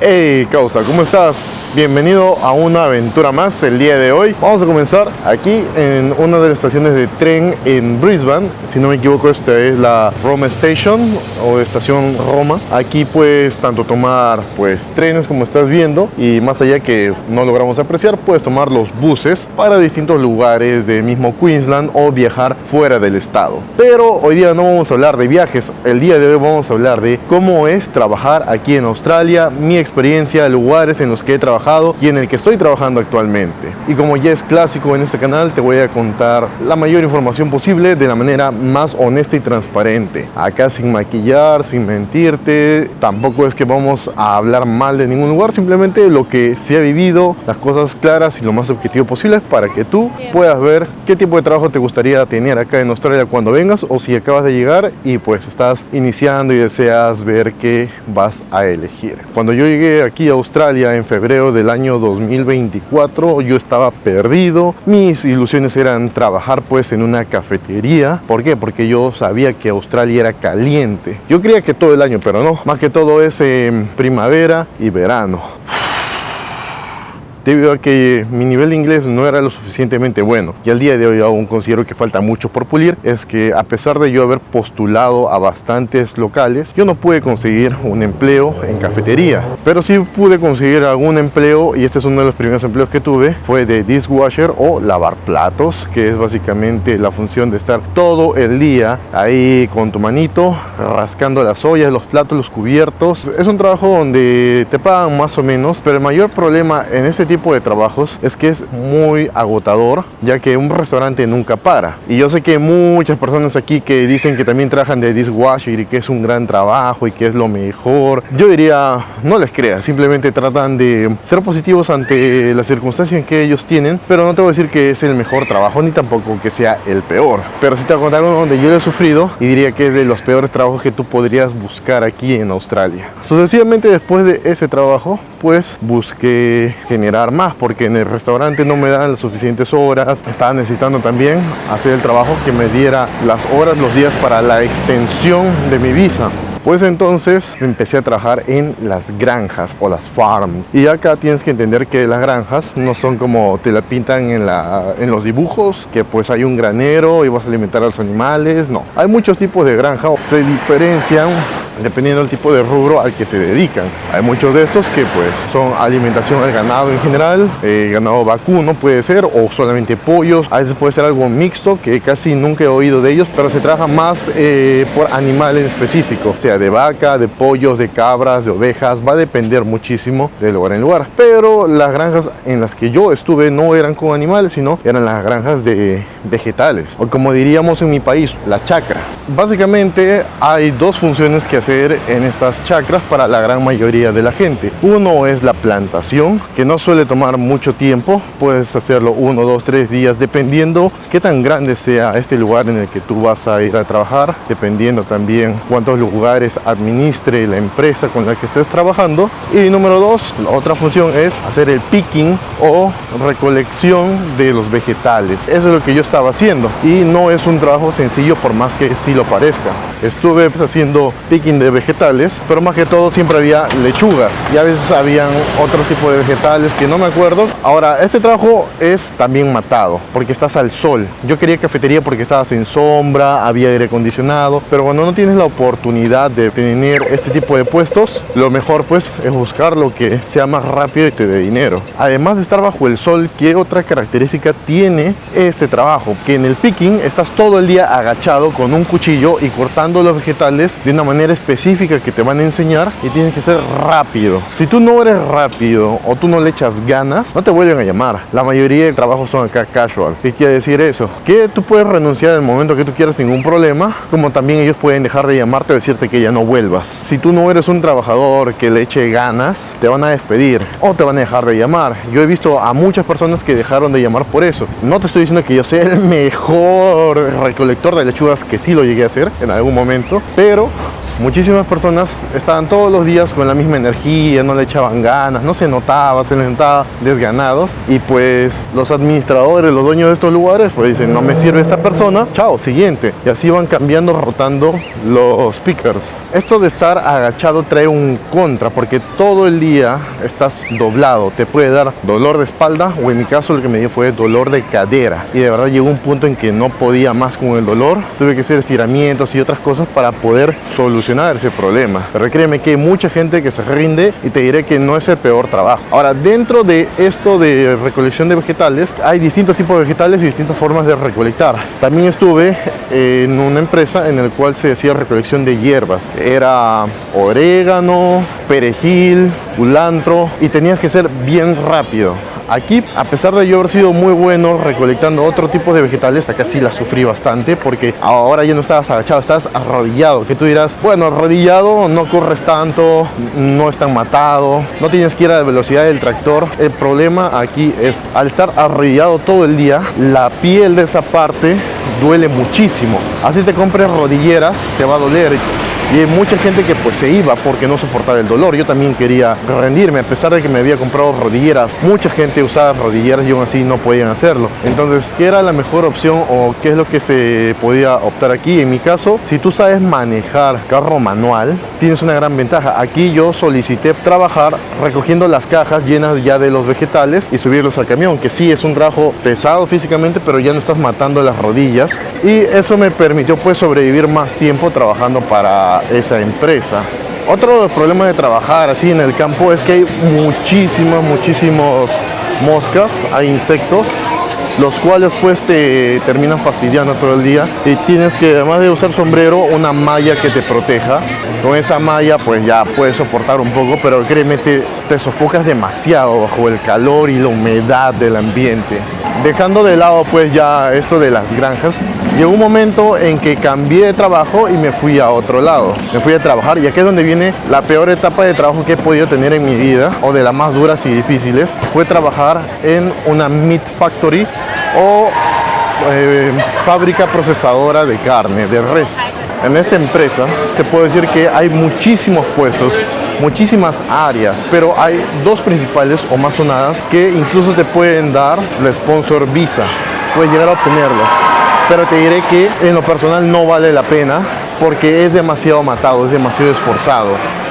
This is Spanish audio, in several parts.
Hey causa, ¿cómo estás? Bienvenido a una aventura más el día de hoy. Vamos a comenzar aquí en una de las estaciones de tren en Brisbane. Si no me equivoco, esta es la Roma Station o estación Roma. Aquí puedes tanto tomar trenes como estás viendo, y más allá que no logramos apreciar, puedes tomar los buses para distintos lugares del mismo Queensland o viajar fuera del estado. Pero hoy día no vamos a hablar de viajes. El día de hoy vamos a hablar de cómo es trabajar aquí en Australia, mi experiencia, lugares en los que he trabajado y en el que estoy trabajando actualmente. Y como ya es clásico en este canal, te voy a contar la mayor información posible de la manera más honesta y transparente. Acá sin maquillar, sin mentirte. Tampoco es que vamos a hablar mal de ningún lugar, simplemente lo que se ha vivido, las cosas claras y lo más objetivo posible para que tú puedas ver qué tipo de trabajo te gustaría tener acá en Australia cuando vengas, o si acabas de llegar y estás iniciando y deseas ver qué vas a elegir. Cuando yo llegué aquí a Australia en febrero del año 2024, yo estaba perdido. Mis ilusiones eran trabajar en una cafetería. ¿Por qué? Porque yo sabía que Australia era caliente. Yo creía que todo el año, pero no. Más que todo es primavera y verano. Debido a que mi nivel de inglés no era lo suficientemente bueno, y al día de hoy aún considero que falta mucho por pulir, es que a pesar de yo haber postulado a bastantes locales, yo no pude conseguir un empleo en cafetería, pero sí pude conseguir algún empleo, y este es uno de los primeros empleos que tuve, fue de dishwasher o lavar platos, que es básicamente la función de estar todo el día ahí con tu manito rascando las ollas, los platos, los cubiertos. Es un trabajo donde te pagan más o menos, pero el mayor problema en este tipo de trabajos es que es muy agotador, ya que un restaurante nunca para. Y yo sé que muchas personas aquí que dicen que también trabajan de dishwasher y que es un gran trabajo y que es lo mejor, yo diría no les creas, simplemente tratan de ser positivos ante las circunstancias que ellos tienen, pero no te voy a decir que es el mejor trabajo ni tampoco que sea el peor, pero sí te voy a contar uno donde yo he sufrido y diría que es de los peores trabajos que tú podrías buscar aquí en Australia. Sucesivamente, después de ese trabajo busqué generar más, porque en el restaurante no me dan las suficientes horas. Estaba necesitando también hacer el trabajo que me diera las horas, los días para la extensión de mi visa. Entonces empecé a trabajar en las granjas o las farms. Y acá tienes que entender que las granjas no son como te la pintan en los dibujos, que hay un granero y vas a alimentar a los animales. No, hay muchos tipos de granjas, se diferencian dependiendo del tipo de rubro al que se dedican. Hay muchos de estos que son alimentación al ganado en general, ganado vacuno puede ser, o solamente pollos. A veces puede ser algo mixto, que casi nunca he oído de ellos, pero se trabaja más por animal en específico, o sea de vaca, de pollos, de cabras, de ovejas. Va a depender muchísimo de lugar en lugar, pero las granjas en las que yo estuve no eran con animales, sino eran las granjas de vegetales, o como diríamos en mi país, la chacra. Básicamente hay dos funciones que hacer en estas chacras para la gran mayoría de la gente. Uno es la plantación, que no suele tomar mucho tiempo. Puedes hacerlo 1, 2, 3 días, dependiendo qué tan grande sea este lugar en el que tú vas a ir a trabajar, dependiendo también cuántos lugares administre la empresa con la que estés trabajando. Y número 2, la otra función es hacer el picking o recolección de los vegetales. Eso es lo que yo estaba haciendo, y no es un trabajo sencillo por más que sí lo parezca. Estuve haciendo picking de vegetales, pero más que todo siempre había lechuga, y a veces habían otro tipo de vegetales que no me acuerdo. Ahora, este trabajo es también matado porque estás al sol. Yo quería cafetería porque estabas en sombra, había aire acondicionado, pero cuando no tienes la oportunidad de tener este tipo de puestos, lo mejor es buscar lo que sea más rápido y te dé dinero. Además de estar bajo el sol, ¿qué otra característica tiene este trabajo? Que en el picking estás todo el día agachado con un cuchillo y cortando los vegetales de una manera específica que te van a enseñar, y tienes que ser rápido. Si tú no eres rápido o tú no le echas ganas, no te vuelven a llamar. La mayoría de trabajos son acá casual. ¿Qué quiere decir eso? Que tú puedes renunciar en el momento que tú quieras sin ningún problema, como también ellos pueden dejar de llamarte o decirte que ya no vuelvas. Si tú no eres un trabajador que le eche ganas, te van a despedir o te van a dejar de llamar. Yo he visto a muchas personas que dejaron de llamar por eso. No te estoy diciendo que yo sea el mejor recolector de lechugas, que sí lo llegué a hacer en algún momento, pero muchísimas personas estaban todos los días con la misma energía, no le echaban ganas, no se notaba, se les notaba desganados, y pues los administradores, los dueños de estos lugares, pues dicen, no me sirve esta persona, chao, siguiente. Y así van cambiando, rotando los pickers. Esto de estar agachado trae un contra, porque todo el día estás doblado, te puede dar dolor de espalda, o en mi caso lo que me dio fue dolor de cadera, y de verdad llegó un punto en que no podía más con el dolor, tuve que hacer estiramientos y otras cosas para poder solucionar ese problema. Pero créeme que hay mucha gente que se rinde, y te diré que no es el peor trabajo. Ahora, dentro de esto de recolección de vegetales, hay distintos tipos de vegetales y distintas formas de recolectar. También estuve en una empresa en la cual se hacía recolección de hierbas. Era orégano, perejil, culantro, y tenías que ser bien rápido. Aquí, a pesar de yo haber sido muy bueno recolectando otro tipo de vegetales, acá sí la sufrí bastante, porque ahora ya no estabas agachado, estás arrodillado. Que tú dirás, bueno, arrodillado no corres tanto, no es tan matado, no tienes que ir a la velocidad del tractor. El problema aquí es, al estar arrodillado todo el día, la piel de esa parte duele muchísimo. Así te compres rodilleras, te va a doler. Y hay mucha gente que pues se iba porque no soportaba el dolor. Yo también quería rendirme, a pesar de que me había comprado rodilleras. Mucha gente usaba rodilleras y aún así no podían hacerlo. Entonces, ¿qué era la mejor opción o qué es lo que se podía optar aquí? En mi caso, si tú sabes manejar carro manual, tienes una gran ventaja. Aquí yo solicité trabajar recogiendo las cajas llenas ya de los vegetales y subirlos al camión, que sí es un trabajo pesado físicamente, pero ya no estás matando las rodillas. Y eso me permitió pues sobrevivir más tiempo trabajando para esa empresa. Otro de los problemas de trabajar así en el campo es que hay muchísimos moscas, hay insectos, los cuales pues te terminan fastidiando todo el día, y tienes que, además de usar sombrero, una malla que te proteja. Con esa malla pues ya puedes soportar un poco, pero créeme, te sofocas demasiado bajo el calor y la humedad del ambiente. Dejando de lado pues ya esto de las granjas, llegó un momento en que cambié de trabajo y me fui a otro lado. Me fui a trabajar, y aquí es donde viene la peor etapa de trabajo que he podido tener en mi vida, o de las más duras y difíciles. Fue trabajar en una meat factory, o fábrica procesadora de carne, de res. En esta empresa te puedo decir que hay muchísimos puestos, muchísimas áreas, pero hay dos principales o más sonadas que incluso te pueden dar la sponsor visa. Puedes llegar a obtenerlos, pero te diré que en lo personal no vale la pena, porque es demasiado matado, es demasiado esforzado.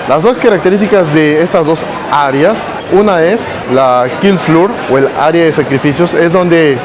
Las dos características de estas dos áreas, una es la kill floor, o el área de sacrificios, es donde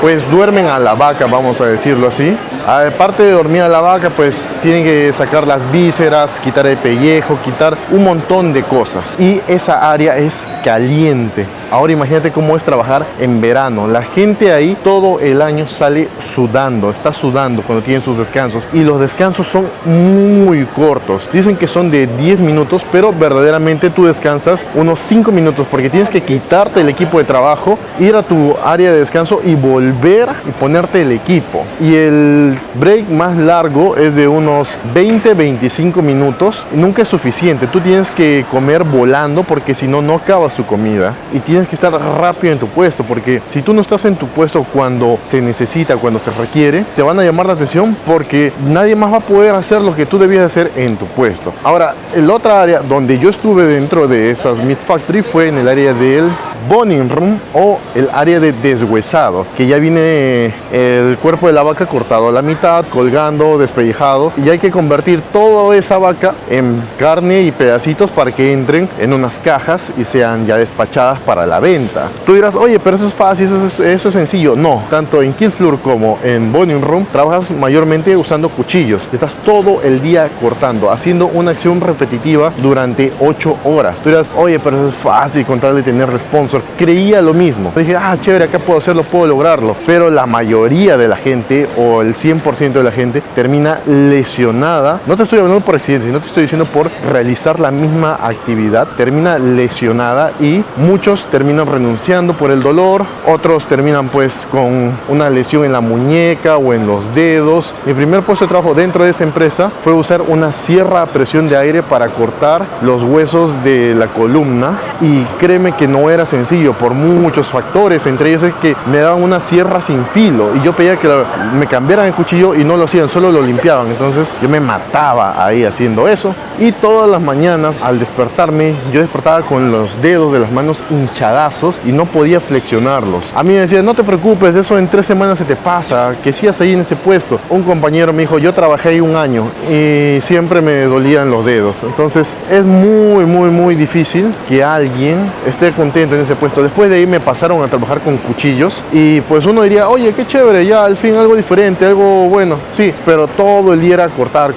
pues duermen a la vaca, vamos a decirlo así. Aparte de dormir a la vaca, pues tienen que sacar las vísceras, quitar el pellejo, quitar un montón de cosas. Y esa área es caliente. Ahora imagínate cómo es trabajar en verano. La gente ahí todo el año sale sudando, está sudando cuando tienen sus descansos. Y los descansos son muy cortos. Dicen que son de 10 minutos, pero verdaderamente tú descansas unos 5 minutos, porque tienes que quitarte el equipo de trabajo, ir a tu área de descanso y volver y ponerte el equipo. Y el break más largo es de unos 20-25 minutos. Nunca es suficiente. Tú tienes que comer volando, porque si no, no acabas tu comida. Y tienes que estar rápido en tu puesto, porque si tú no estás en tu puesto cuando se necesita, cuando se requiere, te van a llamar la atención, porque nadie más va a poder hacer lo que tú debías hacer en tu puesto. Ahora, la otra área donde yo estuve dentro de estas meat factory fue en el área del boning room, o el área de deshuesado, que ya viene el cuerpo de la vaca cortado a la mitad, colgando, despellejado, y hay que convertir toda esa vaca en carne y pedacitos para que entren en unas cajas y sean ya despachadas para la venta. Tú dirás, oye, pero eso es fácil, eso es sencillo. No, tanto en kill floor como en boning room trabajas mayormente usando cuchillos. Estás todo el día cortando, haciendo una acción repetitiva durante 8 horas. Tú dirás, oye, pero eso es fácil con tal de tener sponsor. Creía lo mismo. Dije, chévere, acá puedo hacerlo, puedo lograrlo. Pero la mayoría de la gente, o el 100% de la gente, termina lesionada. No te estoy hablando por accidente, no te estoy diciendo por realizar la misma actividad. Termina lesionada, y muchos terminan renunciando por el dolor. Otros terminan pues con una lesión en la muñeca o en los dedos. Mi primer puesto de trabajo dentro de esa empresa fue usar una sierra a presión de aire para cortar los huesos de la columna, y créeme que no era sencillo. sencillo por muchos factores, entre ellos es que me daban una sierra sin filo y yo pedía que me cambiaran el cuchillo y no lo hacían, solo lo limpiaban. Entonces yo me mataba ahí haciendo eso, y todas las mañanas al despertarme yo despertaba con los dedos de las manos hinchadazos y no podía flexionarlos. A mí me decían, no te preocupes, eso en 3 semanas se te pasa, que sigas ahí en ese puesto. Un compañero me dijo, yo trabajé ahí 1 año y siempre me dolían los dedos. Entonces es muy difícil que alguien esté contento en ese puesto. Después de ahí me pasaron a trabajar con cuchillos y pues uno diría, oye, qué chévere, ya al fin algo diferente, algo bueno. Sí, pero todo el día era cortar,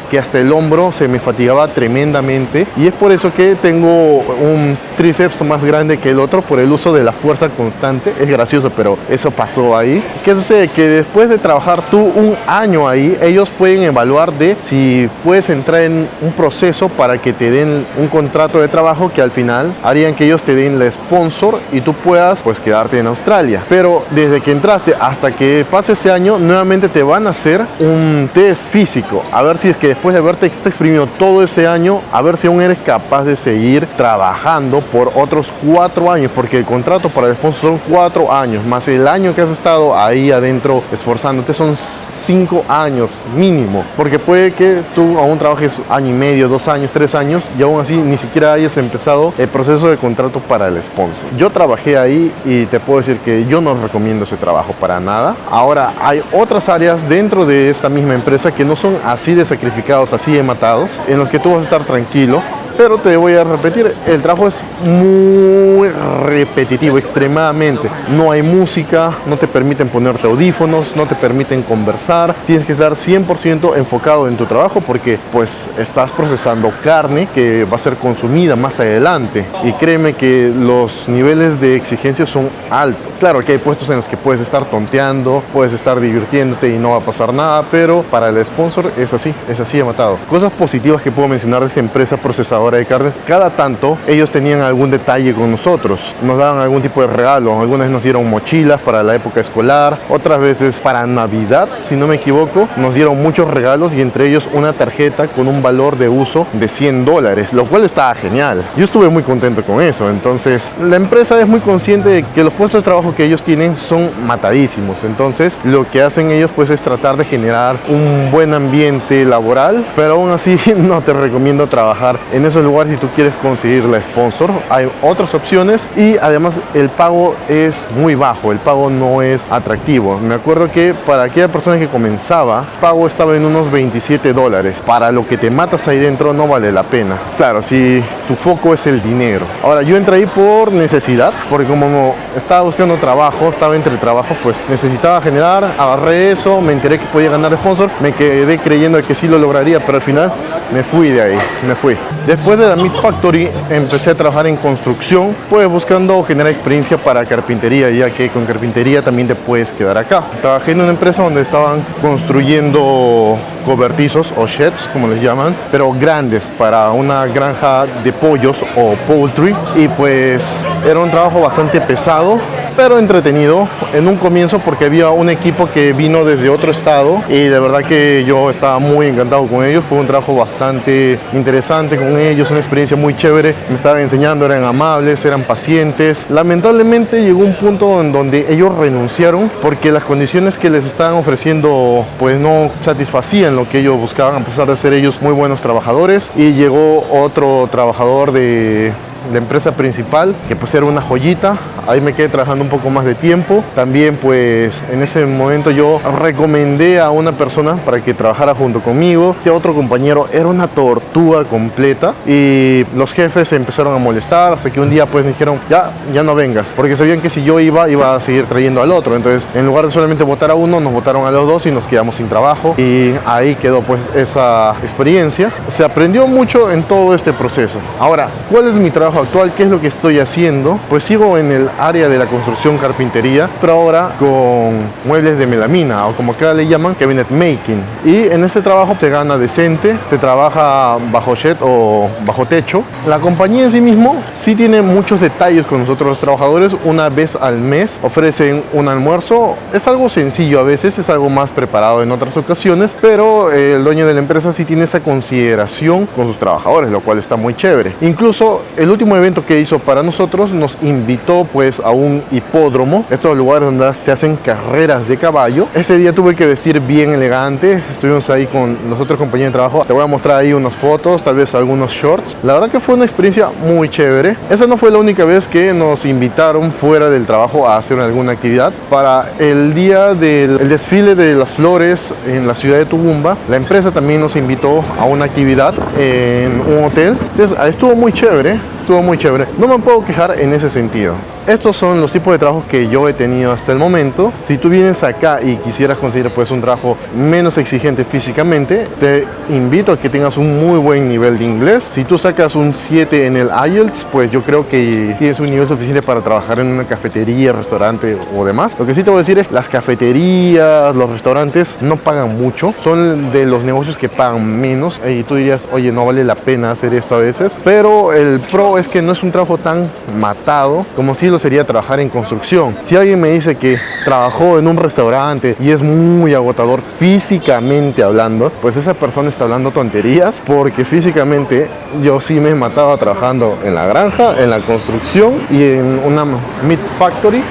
que hasta el hombro se me fatigaba tremendamente, y es por eso que tengo un tríceps más grande que el otro por el uso de la fuerza constante. Es gracioso, pero eso pasó ahí. ¿Qué sucede? Que después de trabajar tú 1 año ahí, ellos pueden evaluar de si puedes entrar en un proceso para que te den un contrato de trabajo que al final harían que ellos te den la sponsor y tú puedas pues quedarte en Australia. Pero desde que entraste hasta que pase ese año, nuevamente te van a hacer un test físico, a ver si es que después de haberte exprimido todo ese año, a ver si aún eres capaz de seguir trabajando por otros 4 años, porque el contrato para el sponsor son 4 años, más el año que has estado ahí adentro esforzándote son 5 años mínimo, porque puede que tú aún trabajes 1 año y medio, 2 años, 3 años y aún así ni siquiera hayas empezado el proceso de contrato para el sponsor. Yo trabajé ahí y te puedo decir que yo no recomiendo ese trabajo para nada. Ahora hay otras áreas dentro de esta misma empresa que no son así de sacrificados, así de matados, en los que tú vas a estar tranquilo. Pero te voy a repetir, el trabajo es muy repetitivo, extremadamente. No hay música, no te permiten ponerte audífonos, no te permiten conversar. Tienes que estar 100% enfocado en tu trabajo porque pues estás procesando carne que va a ser consumida más adelante. Y créeme que los niveles de exigencia son altos. Claro que hay puestos en los que puedes estar tonteando, puedes estar divirtiéndote y no va a pasar nada, pero para el sponsor es así de matado. Cosas positivas que puedo mencionar de esa empresa procesadora de carnes: cada tanto ellos tenían algún detalle con nosotros, nos daban algún tipo de regalo. Algunas veces nos dieron mochilas para la época escolar, otras veces para Navidad, si no me equivoco, nos dieron muchos regalos y entre ellos una tarjeta con un valor de uso de $100, lo cual estaba genial. Yo estuve muy contento con eso. Entonces la empresa es muy consciente de que los puestos de trabajo que ellos tienen son matadísimos. Entonces lo que hacen ellos pues es tratar de generar un buen ambiente laboral, pero aún así no te recomiendo trabajar en esos lugares si tú quieres conseguir la sponsor. Hay otras opciones y además el pago es muy bajo, el pago no es atractivo. Me acuerdo que para aquella persona que comenzaba, el pago estaba en unos $27. Para lo que te matas ahí dentro no vale la pena. Claro, si tu foco es el dinero. Ahora, yo entré ahí por necesidad, porque como estaba buscando trabajo, estaba entre trabajos, pues necesitaba generar, agarré eso, me enteré que podía ganar sponsor, me quedé creyendo que sí lo lograría, pero al final me fui de ahí, me fui. Después de la Meat Factory empecé a trabajar en construcción, pues buscando generar experiencia para carpintería, ya que con carpintería también te puedes quedar acá. Trabajé en una empresa donde estaban construyendo cobertizos o sheds, como les llaman, pero grandes para una granja de pollos o poultry, y pues era un trabajo bastante pesado, pero entretenido en un comienzo porque había un equipo que vino desde otro estado y de verdad que yo estaba muy encantado con ellos. Fue un trabajo bastante interesante con ellos, una experiencia muy chévere. Me estaban enseñando, eran amables, eran pacientes. Lamentablemente llegó un punto en donde ellos renunciaron porque las condiciones que les estaban ofreciendo pues no satisfacían lo que ellos buscaban, a pesar de ser ellos muy buenos trabajadores. Y llegó otro trabajador de la empresa principal, que pues era una joyita. Ahí me quedé trabajando un poco más de tiempo. También pues en ese momento yo recomendé a una persona para que trabajara junto conmigo. Este otro compañero era una tortuga completa y los jefes se empezaron a molestar hasta que un día pues me dijeron ya no vengas, porque sabían que si yo iba a seguir trayendo al otro. Entonces en lugar de solamente votar a uno, nos votaron a los dos y nos quedamos sin trabajo, y ahí quedó pues esa experiencia. Se aprendió mucho en todo este proceso. Ahora, ¿cuál es mi trabajo actual? ¿Qué es lo que estoy haciendo? Pues sigo en el área de la construcción, carpintería, pero ahora con muebles de melamina, o como acá le llaman, cabinet making. Y en ese trabajo se gana decente, se trabaja bajo shed o bajo techo. La compañía en sí mismo sí tiene muchos detalles con nosotros los trabajadores. Una vez al mes ofrecen un almuerzo. Es algo sencillo a veces, es algo más preparado en otras ocasiones, pero el dueño de la empresa sí tiene esa consideración con sus trabajadores, lo cual está muy chévere. Incluso el último evento que hizo para nosotros nos invitó pues a un hipódromo, estos lugares donde se hacen carreras de caballo. Ese día tuve que vestir bien elegante, estuvimos ahí con los otros compañeros de trabajo. Te voy a mostrar ahí unas fotos, tal vez algunos shorts. La verdad que fue una experiencia muy chévere. Esa no fue la única vez que nos invitaron fuera del trabajo a hacer alguna actividad. Para el día del desfile de las flores en la ciudad de Toowoomba, la empresa también nos invitó a una actividad en un hotel. Entonces, estuvo muy chévere. Estuvo muy chévere. No me puedo quejar en ese sentido. Estos son los tipos de trabajos que yo he tenido hasta el momento. Si tú vienes acá y quisieras conseguir pues un trabajo menos exigente físicamente, te invito a que tengas un muy buen nivel de inglés. Si tú sacas un 7 en el IELTS, pues yo creo que tienes un nivel suficiente para trabajar en una cafetería, restaurante o demás. Lo que sí te voy a decir es, las cafeterías, los restaurantes no pagan mucho. Son de los negocios que pagan menos. Y tú dirías, oye, no vale la pena hacer esto a veces. Pero el pro es que no es un trabajo tan matado como si lo sería trabajar en construcción. Si alguien me dice que trabajó en un restaurante y es muy agotador físicamente hablando, pues esa persona está hablando tonterías, porque físicamente yo sí me he matado trabajando en la granja, en la construcción y en una meat factory.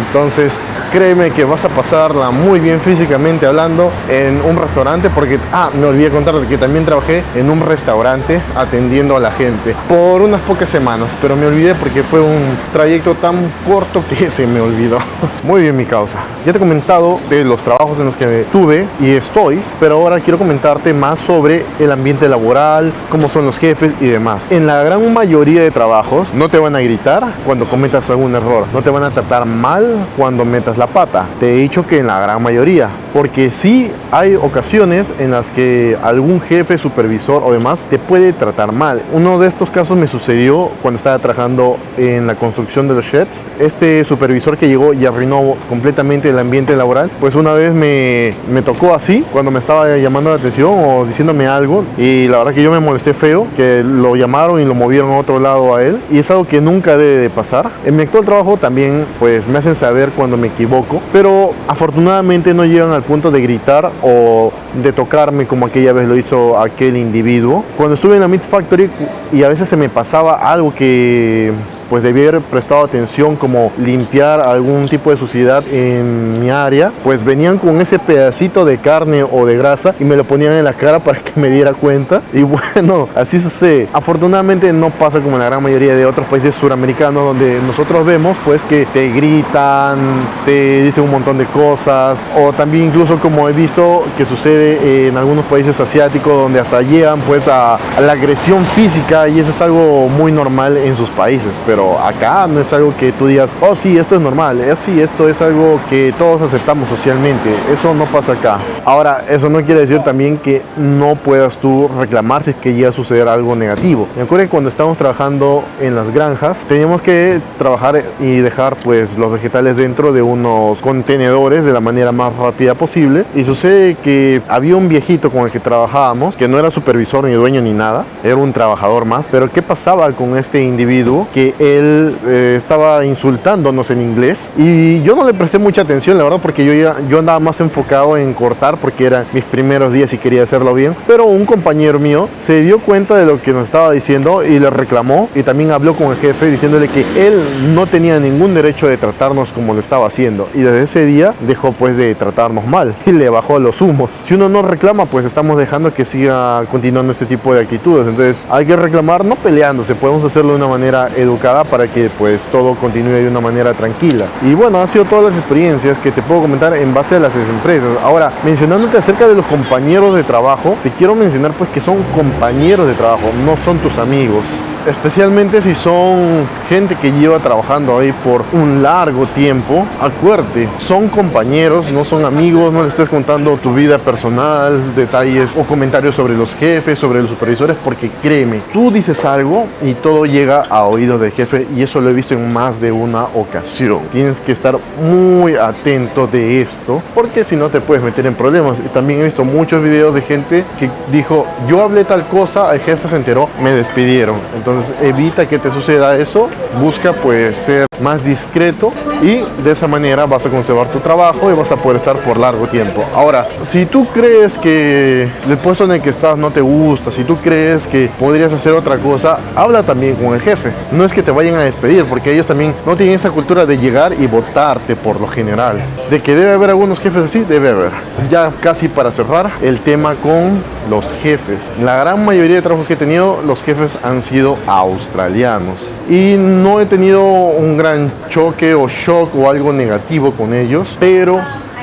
Entonces créeme que vas a pasarla muy bien físicamente hablando en un restaurante, porque me olvidé contarte que también trabajé en un restaurante atendiendo a la gente por unas pocas semanas, pero me olvidé porque fue un trayecto tan corto que se me olvidó. Muy bien, mi causa, ya te he comentado de los trabajos en los que tuve y estoy, pero ahora quiero comentarte más sobre el ambiente laboral, cómo son los jefes y demás. En la gran mayoría de trabajos no te van a gritar cuando cometas algún error, no te van a tratar mal cuando metas la pata. Te he dicho que en la gran mayoría, porque sí hay ocasiones en las que algún jefe, supervisor o demás te puede tratar mal. Uno de estos casos me sucedió cuando estaba trabajando en la construcción de los sheds. Este supervisor que llegó y arruinó completamente el ambiente laboral, pues una vez me tocó así, cuando me estaba llamando la atención o diciéndome algo, y la verdad que yo me molesté feo, que lo llamaron y lo movieron a otro lado a él, y es algo que nunca debe de pasar. En mi actual trabajo también pues me hacen saber cuando me equivoco, pero afortunadamente no llegan al punto de gritar o de tocarme como aquella vez lo hizo aquel individuo. Cuando estuve en la Meat Factory y a veces se me pasaba algo que pues debía haber prestado atención, como limpiar algún tipo de suciedad en mi área, pues venían con ese pedacito de carne o de grasa y me lo ponían en la cara para que me diera cuenta. Y bueno, así sucede. Afortunadamente no pasa como en la gran mayoría de otros países suramericanos, donde nosotros vemos pues que te gritan, te dicen un montón de cosas, o también incluso como he visto que sucede en algunos países asiáticos, donde hasta llegan pues a la agresión física, y eso es algo muy normal en sus países. Pero acá no es algo que tú digas, oh sí, esto es normal, sí, esto es algo que todos aceptamos socialmente. Eso no pasa acá. Ahora, eso no quiere decir también que no puedas tú reclamar si es que llega a suceder algo negativo. Me acuerdo que cuando estábamos trabajando en las granjas, teníamos que trabajar y dejar pues los vegetales dentro de unos contenedores de la manera más rápida posible, y sucede que había un viejito con el que trabajábamos, que no era supervisor ni dueño ni nada, era un trabajador más. Pero ¿qué pasaba con este individuo? Que él estaba insultándonos en inglés, y yo no le presté mucha atención, la verdad, porque yo andaba más enfocado en cortar, porque eran mis primeros días y quería hacerlo bien. Pero un compañero mío se dio cuenta de lo que nos estaba diciendo y le reclamó, y también habló con el jefe diciéndole que él no tenía ningún derecho de tratarnos como lo estaba haciendo, y desde ese día dejó pues de tratarnos mal y le bajó los humos. Si uno no reclama, pues estamos dejando que siga continuando este tipo de actitudes. Entonces hay que reclamar no peleándose, podemos hacerlo de una manera educada para que pues todo continúe de una manera tranquila. Y bueno, han sido todas las experiencias que te puedo comentar en base a las empresas. Ahora, mencionándote acerca de los compañeros de trabajo, te quiero mencionar pues que son compañeros de trabajo, no son tus amigos. Especialmente si son gente que lleva trabajando ahí por un largo tiempo. Acuérdate, son compañeros, no son amigos. No les estés contando tu vida personal, detalles o comentarios sobre los jefes, sobre los supervisores, porque créeme, tú dices algo y todo llega a oídos del jefe, y eso lo he visto en más de una ocasión. Tienes que estar muy atento de esto, porque si no te puedes meter en problemas. Y también he visto muchos videos de gente que dijo, yo hablé tal cosa, el jefe se enteró, me despidieron. Entonces evita que te suceda eso, busca pues ser más discreto, y de esa manera vas a conservar tu trabajo y vas a poder estar por largo tiempo. Ahora, si tú crees que el puesto en el que estás no te gusta, si tú crees que podrías hacer otra cosa, habla también con el jefe. No es que te vayan a despedir, porque ellos también no tienen esa cultura de llegar y votarte por lo general. De que debe haber algunos jefes así, debe haber. Ya casi para cerrar el tema con los jefes. La gran mayoría de trabajos que he tenido, los jefes han sido australianos. Y no he tenido un gran choque o shock o algo negativo con ellos, pero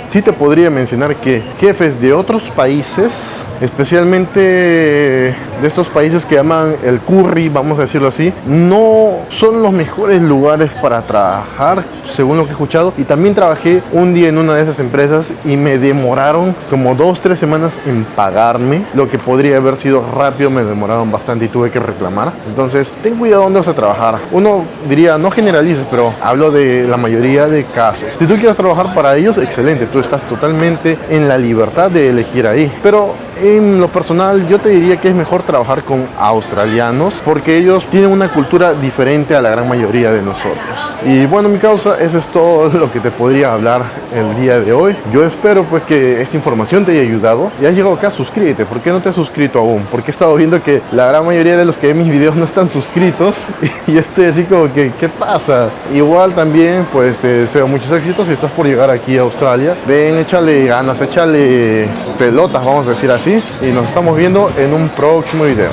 sí te podría mencionar que jefes de otros países, especialmente de estos países que llaman el curry, vamos a decirlo así, no son los mejores lugares para trabajar, según lo que he escuchado. Y también trabajé un día en una de esas empresas y me demoraron como 2-3 semanas en pagarme. Lo que podría haber sido rápido, me demoraron bastante y tuve que reclamar. Entonces, ten cuidado dónde vas a trabajar. Uno diría, no generalices, pero hablo de la mayoría de casos. Si tú quieres trabajar para ellos, excelente, tú estás totalmente en la libertad de elegir ahí. Pero en lo personal, yo te diría que es mejor trabajar con australianos, porque ellos tienen una cultura diferente a la gran mayoría de nosotros. Y bueno, mi causa, eso es todo lo que te podría hablar el día de hoy. Yo espero pues que esta información te haya ayudado. Y has llegado acá, suscríbete. ¿Por qué no te has suscrito aún? Porque he estado viendo que la gran mayoría de los que ven mis videos no están suscritos. Y estoy así como que, ¿qué pasa? Igual también, pues te deseo muchos éxitos si estás por llegar aquí a Australia. Ven, échale ganas, échale pelotas, vamos a decir así. Y nos estamos viendo en un próximo video.